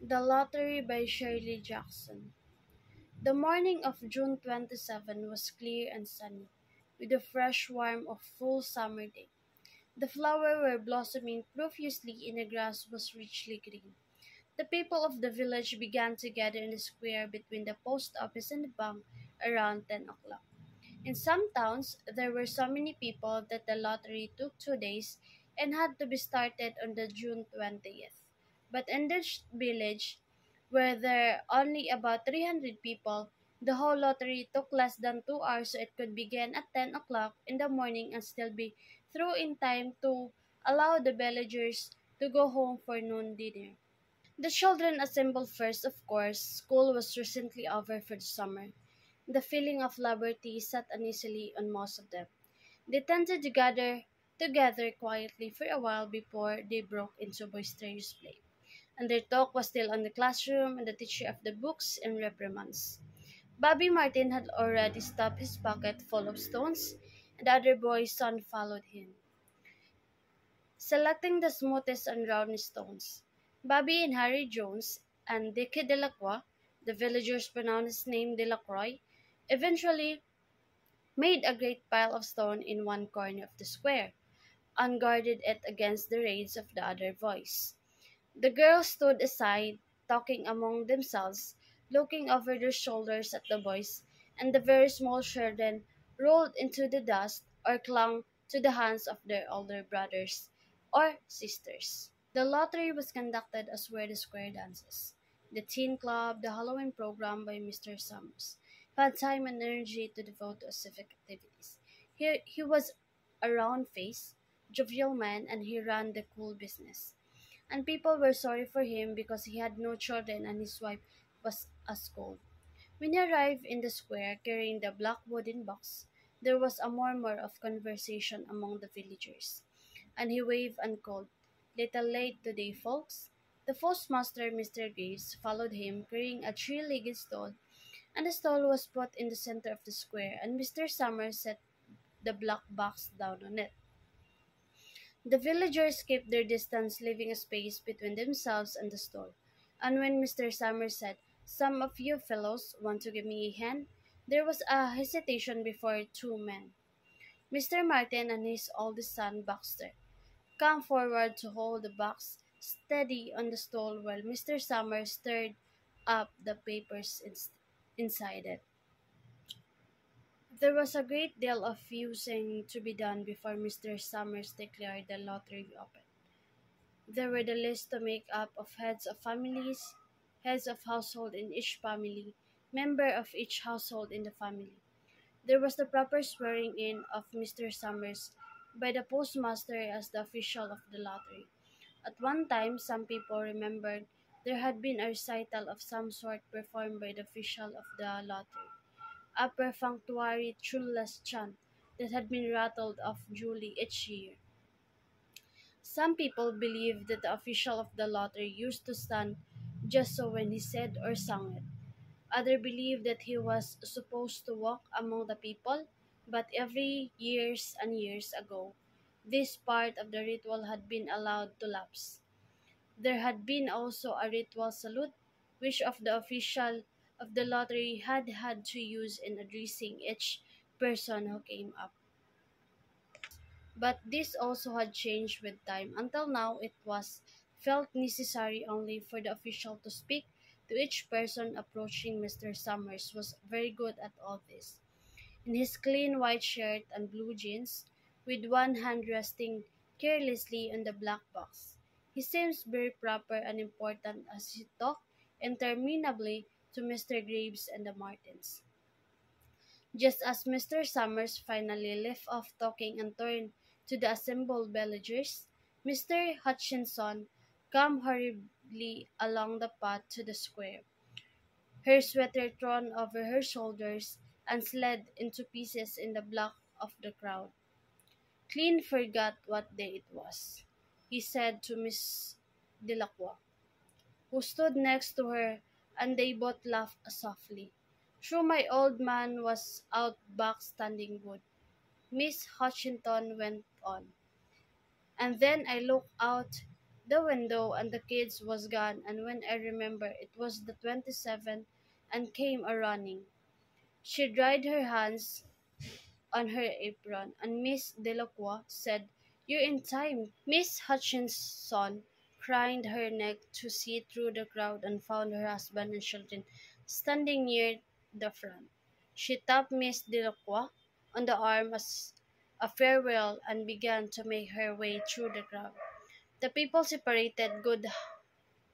The Lottery by Shirley Jackson. The morning of June 27 was clear and sunny, with the fresh warmth of full summer day. The flowers were blossoming profusely and the grass was richly green. The people of the village began to gather in the square between the post office and the bank around 10 o'clock. In some towns, there were so many people that the lottery took 2 days and had to be started on the June 20th. But in this village, where there are only about 300 people, the whole lottery took less than 2 hours, so it could begin at 10 o'clock in the morning and still be through in time to allow the villagers to go home for noon dinner. The children assembled first, of course. School was recently over for the summer. The feeling of liberty sat uneasily on most of them. They tended to gather together quietly for a while before they broke into boisterous play. And their talk was still on the classroom and the teacher of the books and reprimands. Bobby Martin had already stuffed his pocket full of stones, and the other boys soon followed him, selecting the smoothest and roundest stones. Bobby and Harry Jones and Dickie Delacroix, the villagers pronounced his name Delacroix, eventually made a great pile of stone in one corner of the square, and guarded it against the raids of the other boys. The girls stood aside, talking among themselves, looking over their shoulders at the boys, and the very small children rolled into the dust or clung to the hands of their older brothers or sisters. The lottery was conducted as were the square dances, the teen club, the Halloween program by Mr. Summers, who had time and energy to devote to civic activities. He was a round faced, jovial man, and he ran the cool business. And people were sorry for him because he had no children and his wife was as cold. When he arrived in the square carrying the black wooden box, there was a murmur of conversation among the villagers, and he waved and called, "Little late today, folks." The postmaster, Mr. Graves, followed him carrying a three-legged stool, and the stool was put in the center of the square, and Mr. Summers set the black box down on it. The villagers kept their distance, leaving a space between themselves and the store. And when Mr. Summers said, "Some of you fellows want to give me a hand?" there was a hesitation before two men, Mr. Martin and his oldest son, Baxter, come forward to hold the box steady on the stool while Mr. Summers stirred up the papers inside it. There was a great deal of fusing to be done before Mr. Summers declared the lottery open. There were the lists to make up of heads of families, heads of household in each family, member of each household in the family. There was the proper swearing in of Mr. Summers by the postmaster as the official of the lottery. At one time, some people remembered there had been a recital of some sort performed by the official of the lottery, a perfunctory tuneless chant that had been rattled off duly each year. Some people believed that the official of the lottery used to stand just so when he said or sang it. Others believed that he was supposed to walk among the people, but every years and years ago, this part of the ritual had been allowed to lapse. There had been also a ritual salute, which of the official of the lottery had to use in addressing each person who came up. But this also had changed with time. Until now, it was felt necessary only for the official to speak to each person approaching. Mr. Summers was very good at all this. In his clean white shirt and blue jeans, with one hand resting carelessly on the black box, he seems very proper and important as he talked interminably to Mr. Graves and the Martins. Just as Mr. Summers finally left off talking and turned to the assembled villagers, Mr. Hutchinson came hurriedly along the path to the square, her sweater thrown over her shoulders and slid into pieces in the black of the crowd. "Clean forgot what day it was," he said to Miss Delacroix, who stood next to her, and they both laughed softly. "True, my old man was out back standing wood," Miss Hutchinson went on. "And then I looked out the window, and the kids was gone, and when I remember it was the 27th and came a running. She dried her hands on her apron, and Miss Delacroix said, "You're in time." Miss Hutchinson craned her neck to see through the crowd and found her husband and children standing near the front. She tapped Miss Delacroix on the arm as a farewell and began to make her way through the crowd. The people separated good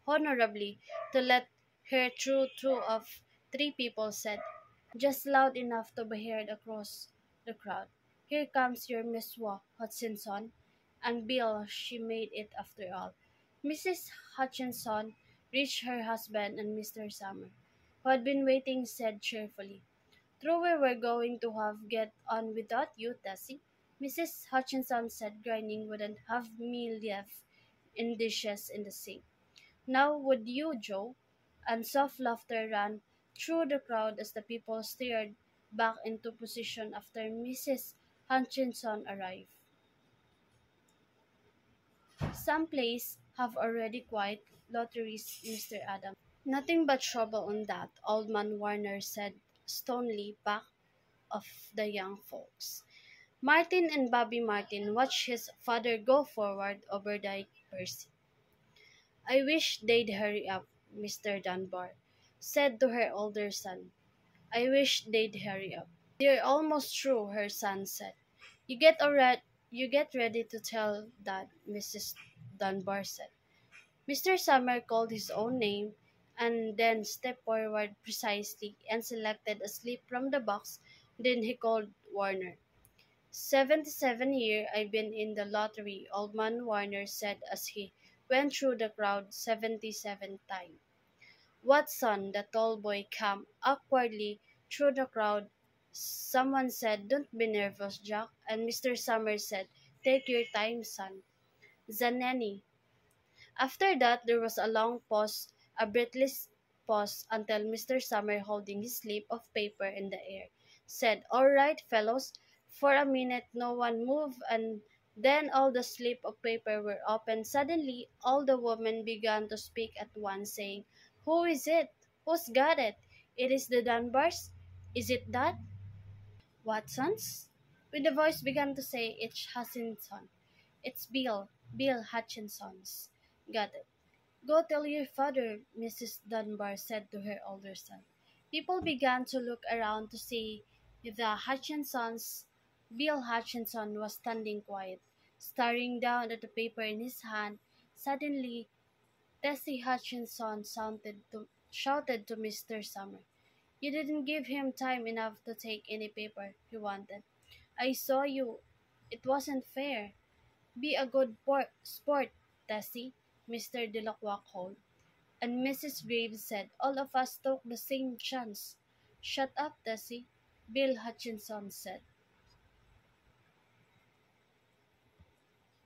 honorably to let her through. Two of three people said, just loud enough to be heard across the crowd, "Here comes your Miss Hutchinson." And Bill, she made it after all. Mrs. Hutchinson reached her husband, and Mr. Summer, who had been waiting, said cheerfully, "True, we were going to have get on without you, Tessie." Mrs. Hutchinson said, "Grinding wouldn't have me left in dishes in the sink. Now would you, Joe?" And soft laughter ran through the crowd as the people stared back into position after Mrs. Hutchinson arrived. "Some places have already quite lotteries, Mr. Adams." "Nothing but trouble on that," Old Man Warner said stonily back of the young folks. Martin and Bobby Martin watched his father go forward over the Percy. "I wish they'd hurry up," Mr. Dunbar said to her older son. "I wish they'd hurry up." "They're almost through," her son said. You get ready to tell Dad," Mrs. Dunbar said. Mr. Summer called his own name and then stepped forward precisely and selected a slip from the box. Then he called Warner. "77 year I've been in the lottery," Old Man Warner said as he went through the crowd. 77 times. "Watson," the tall boy came awkwardly through the crowd. Someone said, "Don't be nervous, Jack," and Mr. Summers said, "Take your time, son." "Zaneni." After that there was a long pause, a breathless pause, until Mr. Summer, holding his slip of paper in the air, said, "All right, fellows." For a minute no one moved, and then all the slips of paper were opened. Suddenly all the women began to speak at once, saying, "Who is it? Who's got it? It is the Dunbars? Is it that?" "Watson's?" When the voice began to say, "It's Hutchinson. It's Bill Hutchinson's. Got it." "Go tell your father," Mrs. Dunbar said to her older son. People began to look around to see the Hutchinsons. Bill Hutchinson was standing quiet, staring down at the paper in his hand. Suddenly, Tessie Hutchinson shouted to Mr. Summer, "You didn't give him time enough to take any paper he wanted. I saw you. It wasn't fair. Be a good sport, Tessie," Mr. Delacroix called. And Mrs. Graves said, "All of us took the same chance." "Shut up, Tessie," Bill Hutchinson said.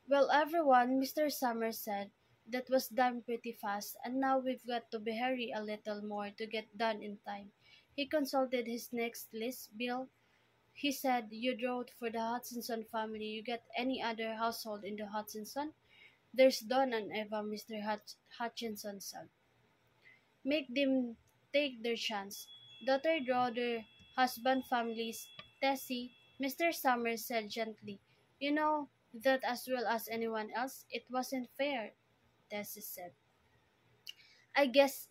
"Well, everyone," Mr. Summers said, "that was done pretty fast, and now we've got to be hurry a little more to get done in time." He consulted his next list. "Bill," he said, "you wrote for the Hutchinson family. You got any other household in the Hutchinson?" "There's Don and Eva," Mr. Hutchinson said. "Make them take their chance. Daughter, daughter, husband, families." "Tessie," Mr. Summers said gently, "you know that as well as anyone else. It wasn't fair," Tessie said. I guess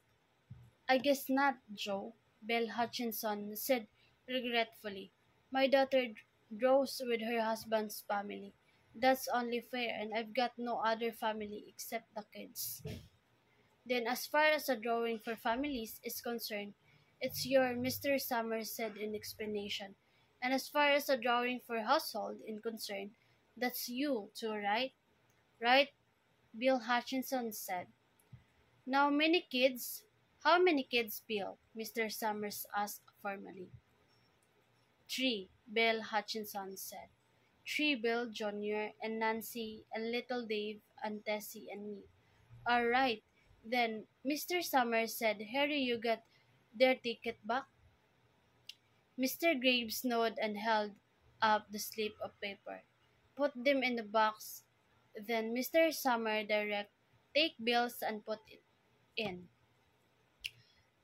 I guess not, Joe," Belle Hutchinson said regretfully. "My daughter draws with her husband's family. That's only fair, and I've got no other family except the kids." "Then as far as a drawing for families is concerned, it's your," Mr. Summers said in explanation. "And as far as a drawing for household is concerned, that's you, too, right?" "Right," Bill Hutchinson said. "Now many kids?" "How many kids, Bill?" Mr. Summers asked formally. "Three," Bill Hutchinson said. "Three, Bill Jr. and Nancy and little Dave and Tessie and me." "All right, then," Mr. Summers said. "Harry, you got their ticket back?" Mr. Graves nodded and held up the slip of paper. "Put them in the box, then, Mr. Summer Take bills and put it in.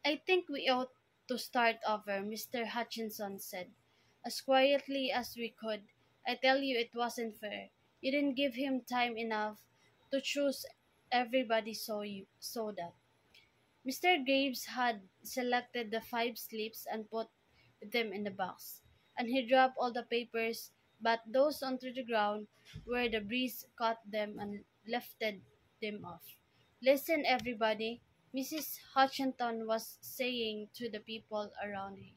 I think we ought to start over, Mr. Hutchinson said, as quietly as we could. I tell you it wasn't fair. You didn't give him time enough to choose. Everybody saw that. Mr. Graves had selected the five slips and put them in the box, and he dropped all the papers but those onto the ground where the breeze caught them and lifted them off. Listen, everybody, Mrs. Hutchinson was saying to the people around here.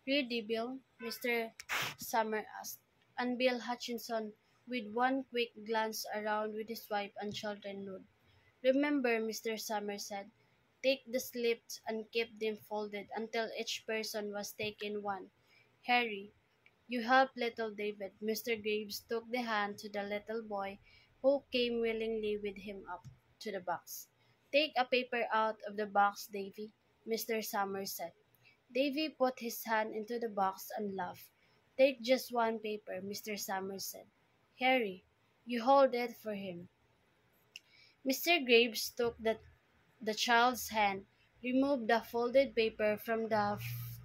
Read the bill, Mr. Summer asked, and Bill Hutchinson, with one quick glance around with his wife and children, nodded. Remember, Mr. Summer said, take the slips and keep them folded until each person was taken one. Harry, you help little David. Mr. Graves took the hand to the little boy who came willingly with him up to the box. Take a paper out of the box, Davy, Mr. Summers said. Davy put his hand into the box and laughed. Take just one paper, Mr. Summers said. Harry, you hold it for him. Mr. Graves took the child's hand, removed the folded paper from the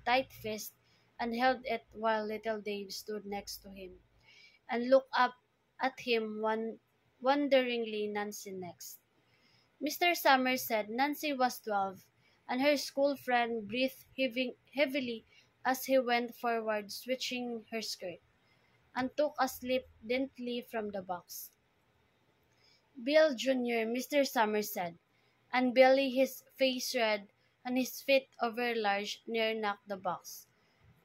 tight fist, and held it while little Dave stood next to him and looked up at him wonderingly. Nancy next. Mr. Summers said Nancy was 12, and her school friend breathed heavily as he went forward, switching her skirt, and took a slip daintily from the box. Bill Jr., Mr. Summers said, and Billy, his face red and his feet over large, near knocked the box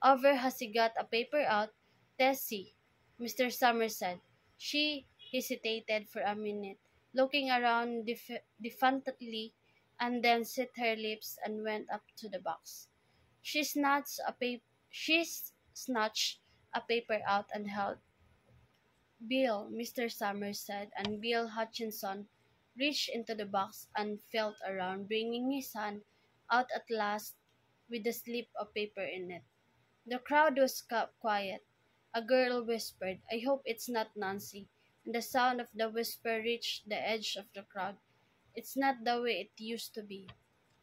over as he got a paper out. Tessie, Mr. Summers said. She hesitated for a minute, looking around defiantly, and then set her lips and went up to the box. She snatched a paper out and held. Bill, Mr. Summers said, and Bill Hutchinson reached into the box and felt around, bringing his hand out at last with the slip of paper in it. The crowd was quiet. A girl whispered, I hope it's not Nancy, and the sound of the whisper reached the edge of the crowd. It's not the way it used to be,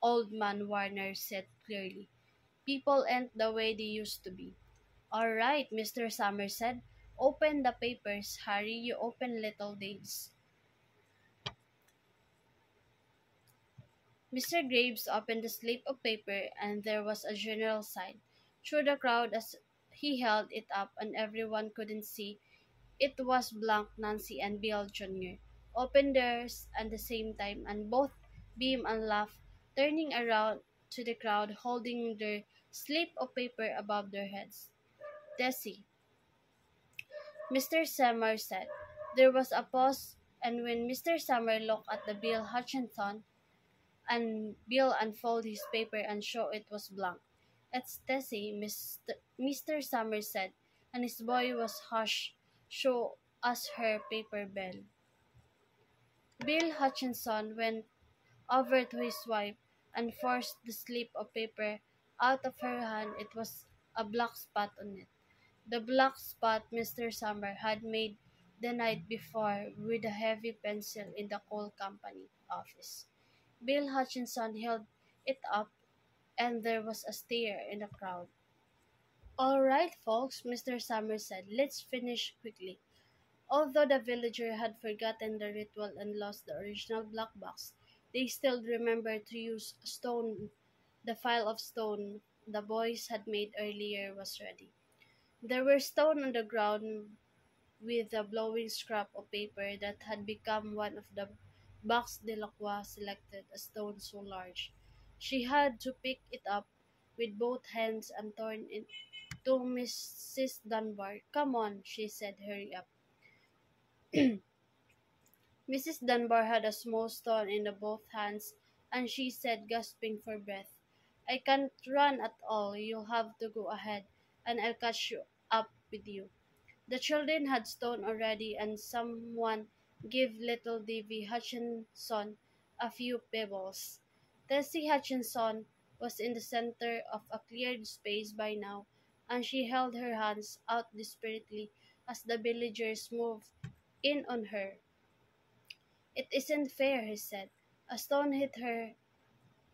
Old Man Warner said clearly. People ain't the way they used to be. All right, Mr. Summers said. Open the papers, Harry. You open little Dave's. Mr. Graves opened the slip of paper, and there was a general sigh through the crowd as he held it up, and everyone couldn't see. It was blank. Nancy and Bill Jr. opened theirs at the same time, and both beamed and laughed, turning around to the crowd, holding their slip of paper above their heads. Tessie, Mr. Summer said. There was a pause, and when Mr. Summer looked at the Bill Hutchinson, and Bill unfolded his paper and showed it was blank. It's Tessie, Mr. Summer said, and his voice was harsh. Show us her paper, Bill. Bill Hutchinson went over to his wife and forced the slip of paper out of her hand. It was a black spot on it. The black spot Mr. Summer had made the night before with a heavy pencil in the coal company office. Bill Hutchinson held it up, and there was a stare in the crowd. All right, folks, Mr. Summer said, let's finish quickly. Although the villager had forgotten the ritual and lost the original black box, they still remembered to use stone. The file of stone the boys had made earlier was ready. There were stones on the ground with a blowing scrap of paper that had become one of the box Delacroix selected, a stone so large. She had to pick it up with both hands and turn it to Mrs. Dunbar. Come on, she said, hurry up. Mrs. Dunbar had a small stone in both hands, and she said, gasping for breath, I can't run at all. You'll have to go ahead, and I'll catch you up with you. The children had stone already, and someone gave little Davy Hutchinson a few pebbles. Tessie Hutchinson was in the center of a cleared space by now, and she held her hands out desperately as the villagers moved in on her. "It isn't fair," he said. A stone hit her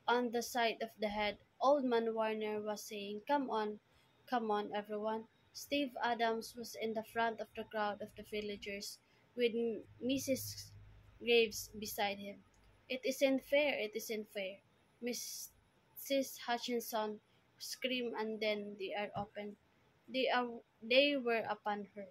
on the side of the head. Old Man Warner was saying, come on, everyone." Steve Adams was in the front of the crowd of the villagers, with Mrs. Graves beside him. "It isn't fair, it isn't fair." Mrs. Hutchinson screamed, and then the air opened. They were upon her.